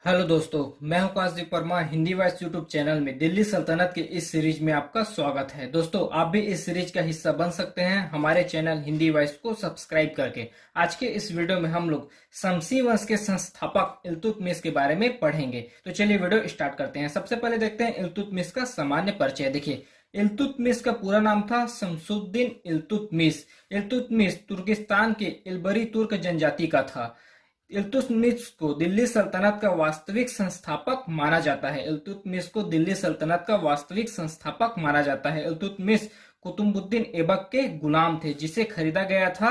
Hello दोस्तों, मैं हूं Kashdeep Verma. Hindi voice YouTube channel में दिल्ली सल्तनत के इस सीरीज में आपका स्वागत है। दोस्तों, आप भी इस सीरीज का हिस्सा बन सकते हैं हमारे चैनल हिंदी वॉइस को सब्सक्राइब करके। आज के इस वीडियो में हम लोग शमसी वंश के संस्थापक इल्तुतमिश के बारे में पढ़ेंगे। तो चलिए वीडियो स्टार्ट करते हैं। सबसे पहले देखते हैं इल्तुतमिश का सामान्य परिचय। देखिए, इल्तुतमिश का पूरा नाम था शमसुद्दीन इल्तुतमिश। इल्तुतमिश तुर्किस्तान के इल्बरी तुर्क जनजाति का था। इल्तुतमिश को दिल्ली सल्तनत का वास्तविक संस्थापक माना जाता है। इल्तुतमिश को दिल्ली सल्तनत का वास्तविक संस्थापक माना जाता है। इल्तुतमिश कुतुबुद्दीन ऐबक के गुलाम थे, जिसे खरीदा गया था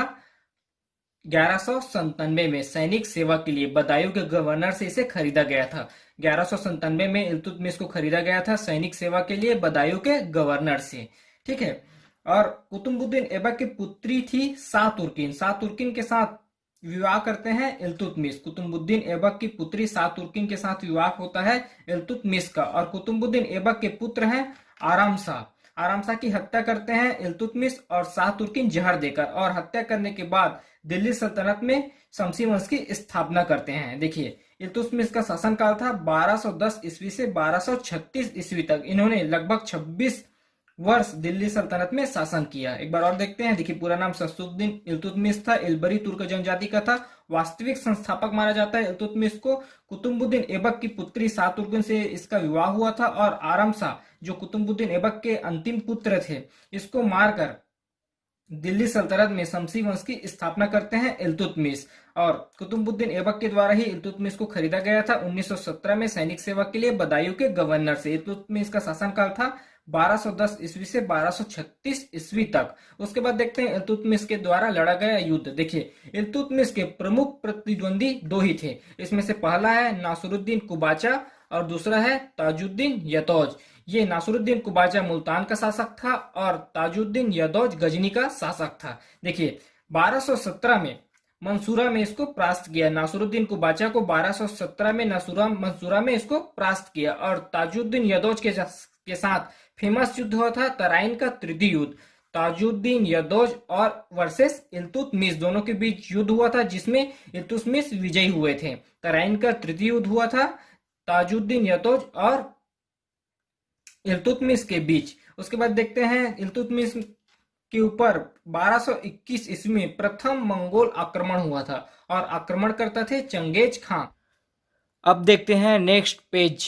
1197 में सैनिक सेवा के लिए। बदायूं के गवर्नर से इसे खरीदा गया था। 1197 में इल्तुतमिश को खरीदा गया था सैनिक सेवा के लिए बदायूं के गवर्नर से। ठीक है। और कुतुबुद्दीन ऐबक की पुत्री थी शाह तुर्कीन। शाह तुर्कीन के साथ विवाह करते हैं इल्तुतमिश। कुतुबुद्दीन ऐबक की पुत्री शाह तुर्कीन के साथ विवाह होता है इल्तुतमिश का। और कुतुबुद्दीन ऐबक के पुत्र हैं आराम शाह। आराम शाह की हत्या करते हैं इल्तुतमिश और शाह तुर्कीन जहर देकर। और हत्या करने के बाद दिल्ली सल्तनत में शमसी वंश की स्थापना करते हैं। देखिए, इल्तुतमिश का शासनकाल था 1210 ईस्वी से 1236 ईस्वी तक। इन्होंने लगभग 26 वर्ष दिल्ली सल्तनत में शासन किया। एक बार और देखते हैं। देखिए, पूरा नाम शमसुद्दीन इल्तुतमिश था। इल्बरी तुर्क जनजाति का था। वास्तविक संस्थापक माना जाता है इल्तुतमिश को। कुतुबुद्दीन ऐबक की पुत्री शाह तुर्कीन से इसका विवाह हुआ था। और आराम शाह, जो कुतुबुद्दीन ऐबक के अंतिम पुत्र थे, इसको मारकर दिल्ली सल्तनत में शमसी वंश की स्थापना करते हैं इल्तुतमिश। और कुतुबुद्दीन ऐबक के द्वारा ही इल्तुतमिश को खरीदा गया था 1917 में सैनिक सेवा के लिए बदायूं के गवर्नर से। इल्तुतमिश का शासनकाल था 1210 ईस्वी से 1236 ईस्वी तक। उसके बाद देखते हैं इल्तुतमिश के द्वारा लड़ा गया युद्ध। देखिए, इल्तुतमिश के प्रमुख प्रतिद्वंदी दो ही थे। इसमें से पहला है नासिरुद्दीन कुबाचा और दूसरा है ताजुद्दीन यतौज। ये नासिरुद्दीन कुबाचा मुल्तान का शासक था और ताजुद्दीन यदौज गजनी का शासक था। देखिए, 1217 में मंसूरा में इसको परास्त किया। नासिरुद्दीन कुबाचा को 1217 में मंसूरा में इसको परास्त किया। और ताजुद्दीन यदौज के साथ फेमस युद्ध हुआ था तराइन का तृतीय युद्ध। ताजुद्दीन यदौज और वर्सेस इल्तुतमिश दोनों के बीच युद्ध हुआ था, जिसमें इल्तुतमिश विजयी हुए थे। तराइन का तृतीय युद्ध हुआ था ताजुद्दीन यदौज और इल्तुतमिश के बीच। उसके बाद देखते हैं इल्तुतमिश के ऊपर 1221 ईस्वी में प्रथम मंगोल आक्रमण हुआ था और आक्रमणकर्ता थे चंगेज खां। अब देखते हैं नेक्स्ट पेज।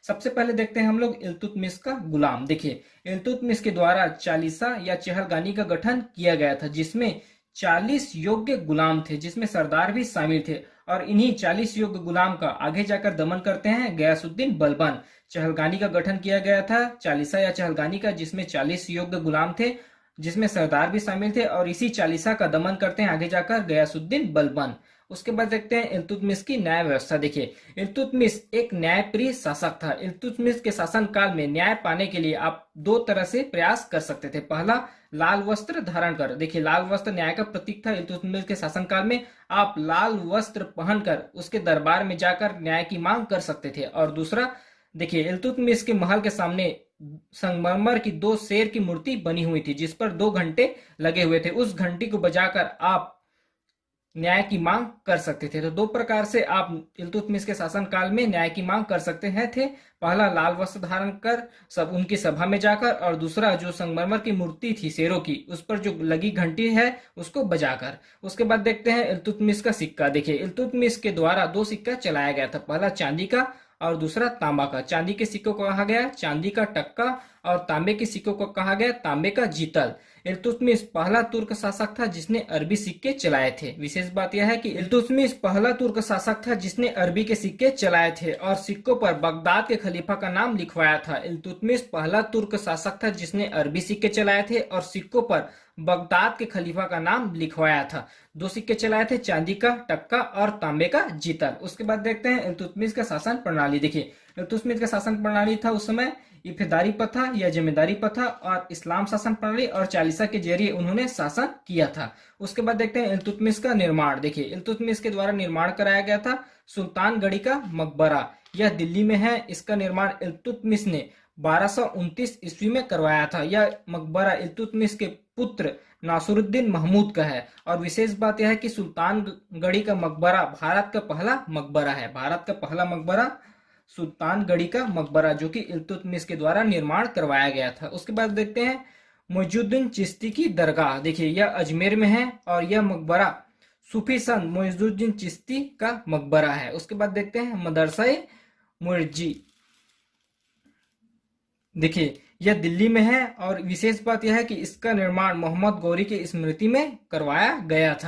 सबसे पहले देखते हैं हम लोग इल्तुतमिश का गुलाम। देखिए, इल्तुतमिश के द्वारा चालीसा या चहलगानी का गठन किया गया था, जिसमें 40 योग्य गुलाम थे, जिसमें सरदार भी शामिल थे। और इन्हीं 40 योग्य गुलाम का आगे जाकर दमन करते हैं गयासुद्दीन बलबन। चहलगानी का गठन किया गया था, चालीसा या चहलगानी का, जिसमें 40 योग्य गुलाम थे, जिसमें सरदार भी शामिल थे। और इसी चालीसा का दमन करते हैं आगे जाकर गयासुद्दीन बलबन। उसके बाद देखते हैं इल्तुतमिश की न्याय व्यवस्था। देखिए, इल्तुतमिश एक न्यायप्रिय शासक था। इल्तुतमिश के शासन काल में न्याय पाने के लिए आप दो तरह से प्रयास कर सकते थे। पहला, लाल वस्त्र धारण कर। देखिए, लाल वस्त्र न्याय का प्रतीक था। इल्तुतमिश के शासन काल में आप लाल वस्त्र पहनकर उसके दरबार में जाकर न्याय की मांग कर सकते थे। और दूसरा, देखिए, इल्तुतमिश के महल के सामने संगमरमर की 2 शेर की मूर्ति बनी हुई थी, जिस पर 2 घंटे लगे हुए थे। उस घंटी को बजाकर आप न्याय की मांग कर सकते थे। तो दो प्रकार से आप इल्तुतमिश के शासन काल में न्याय की मांग कर सकते हैं थे। पहला, लाल वस्त्र धारण कर सब उनकी सभा में जाकर, और दूसरा, जो संगमरमर की मूर्ति थी शेरों की, उस पर जो लगी घंटी है उसको बजाकर। उसके बाद देखते हैं इल्तुतमिश का सिक्का। देखिए, इल्तुतमिश के द्वारा 2 सिक्का चलाया गया था। पहला चांदी का और दूसरा तांबा का। चांदी के सिक्कों को कहा गया चांदी का टक्का और तांबे के सिक्कों को कहा गया तांबे का जीतल। इल्तुतमिश पहला तुर्क शासक था जिसने अरबी सिक्के चलाए थे। विशेष बात यह है कि इल्तुतमिश पहला तुर्क शासक था जिसने अरबी के सिक्के चलाए थे और सिक्कों पर बगदाद के खलीफा का नाम लिखवाया था। इल्तुतमिश पहला तुर्क शासक था जिसने अरबी सिक्के चलाए थे और सिक्कों पर बगदाद के खलीफा का नाम लिखवाया था। 2 सिक्के चलाए थे, चांदी का टक्का और तांबे का जीतल। उसके बाद देखते हैं इल्तुतमिश का शासन प्रणाली। देखिए, इल्तुतमिश का शासन प्रणाली था उस समय इफ्तेदारी प्रथा या जमींदारी प्रथा और इस्लाम शासन प्रणाली और चालीसा के जरिए उन्होंने शासन किया था। उसके बाद देखते हैं इल्तुतमिश का निर्माण। देखिए, इल्तुतमिश के द्वारा निर्माण कराया गया था सुल्तानगढ़ी का मकबरा। यह दिल्ली में है। इसका निर्माण इल्तुतमिश ने 1229 ईस्वी में करवाया था। यह मकबरा इल्तुतमिश के पुत्र नासरुद्दीन महमूद का है। और विशेष बात यह है कि सुल्तानगढ़ी का मकबरा भारत का पहला मकबरा है। भारत का पहला मकबरा सुल्तानगढ़ी का मकबरा, जो कि इल्तुतमिश के द्वारा निर्माण करवाया गया था। उसके बाद देखते हैं मुइजुद्दीन चिश्ती की दरगाह। देखिए यह अजमेर में है और यह मकबरा सूफी संत मुइजुद्दीन चिश्ती का मकबरा है। उसके बाद देखते हैं मदरसा मुर्जी। देखिए यह दिल्ली में है और विशेष बात यह है कि इसका निर्माण मोहम्मद गौरी की स्मृति में करवाया गया था।